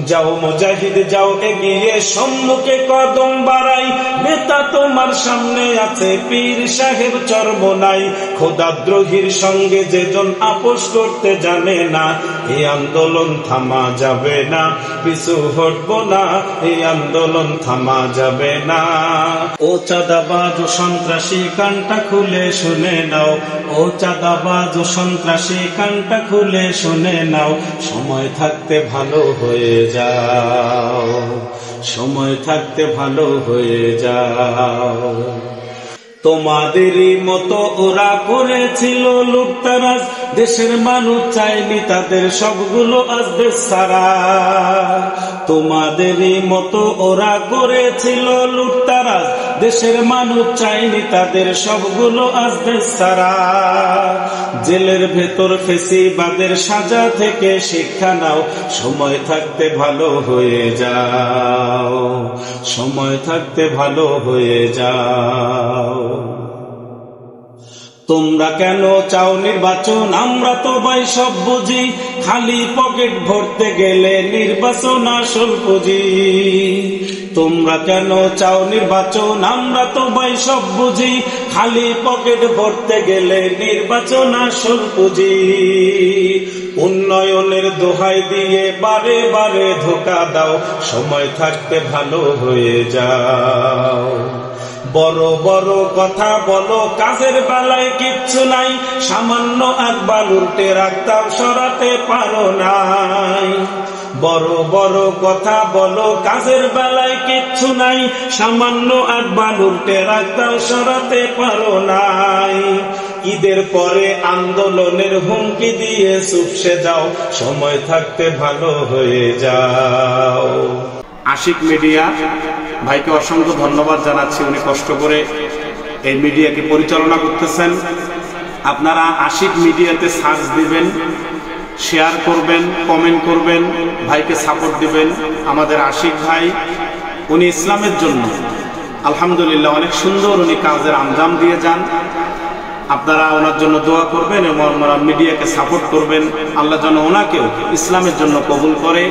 যাও মুজাহিদ যাও এগিয়ে, সম্মুখে কদম বাড়াই, নেতা তোমার সামনে আছে, পীর সাহেব চরমোনাই। খোদাদ্রোহীর সঙ্গে যেজন আপোষ করতে জানে না, এই আন্দোলন থামা যাবে না, পিছু হটবো না, এই আন্দোলন থামা যাবে না। ও চাঁদাবাজ ও সন্ত্রাসী কানটা খুলে শুনে নাও, ও চাঁদাবাজ ও সন্ত্রাসী কানটা খুলে শুনে নাও, সময় থাকতে ভালো হয়ে যাও, সময় থাকতে ভালো হয়ে যাও। তোমাদেরই মতো ওরা করেছিল লুটতারাজ, দেশের মানুষ চাইনি তাদের সবগুলো আজ দেশ ছাড়া। তোমাদেরই মতো ওরা করেছিল লুটতারাজ, দেশের মানুষ চাইনি তাদের সবগুলো আজ দেশ ছাড়া। জেলের ভেতর ফেসিবাদের সাজা থেকে শিক্ষা নাও, সময় থাকতে ভালো হয়ে যাও, সময় থাকতে ভালো হয়ে যাও। তোমরা কেন চাও নির্বাচন, আমরা তো ভাই সব বুঝি, খালি পকেট ভরতে গেলে নির্বাচন আসল পুঁজি। তোমরা কেন চাও নির্বাচন, আমরা তো ভাই সব বুঝি, খালি পকেট ভরতে গেলে নির্বাচন আসল পুঁজি। উন্নয়নের দোহাই দিয়ে বারে বারে ধোঁকা দাও, সময় থাকতে ভালো হয়ে যাও। বড় বড় কথা বলো, কাজের বেলায় কিচ্ছু নাই, সামান্য একবার উল্টে রাখতাম সরাতে পারো নাই। বড় বড় কথা বলো, কাজের বেলায় কিচ্ছু নাই, সামান্য একবার উল্টে রাখতাম সরাতে পারো নাই। ঈদের পরে আন্দোলনের হুমকি দিয়ে চুপসে যাও, সময় থাকতে ভালো হয়ে যাও। আশিক মিডিয়া ভাইকে অসংখ্য ধন্যবাদ জানাচ্ছি, উনি কষ্ট করে এই মিডিয়াকে পরিচালনা করতেছেন। আপনারা আশিক মিডিয়াতে সার্চ দিবেন, শেয়ার করবেন, কমেন্ট করবেন, ভাইকে সাপোর্ট দিবেন। আমাদের আশিক ভাই, উনি ইসলামের জন্য আলহামদুলিল্লাহ অনেক সুন্দর উনি কাজের আঞ্জাম দিয়ে যান। আপনারা ওনার জন্য দোয়া করবেন এবং মিডিয়াকে সাপোর্ট করবেন। আল্লাহ যেন ওনাকেও ইসলামের জন্য কবুল করে।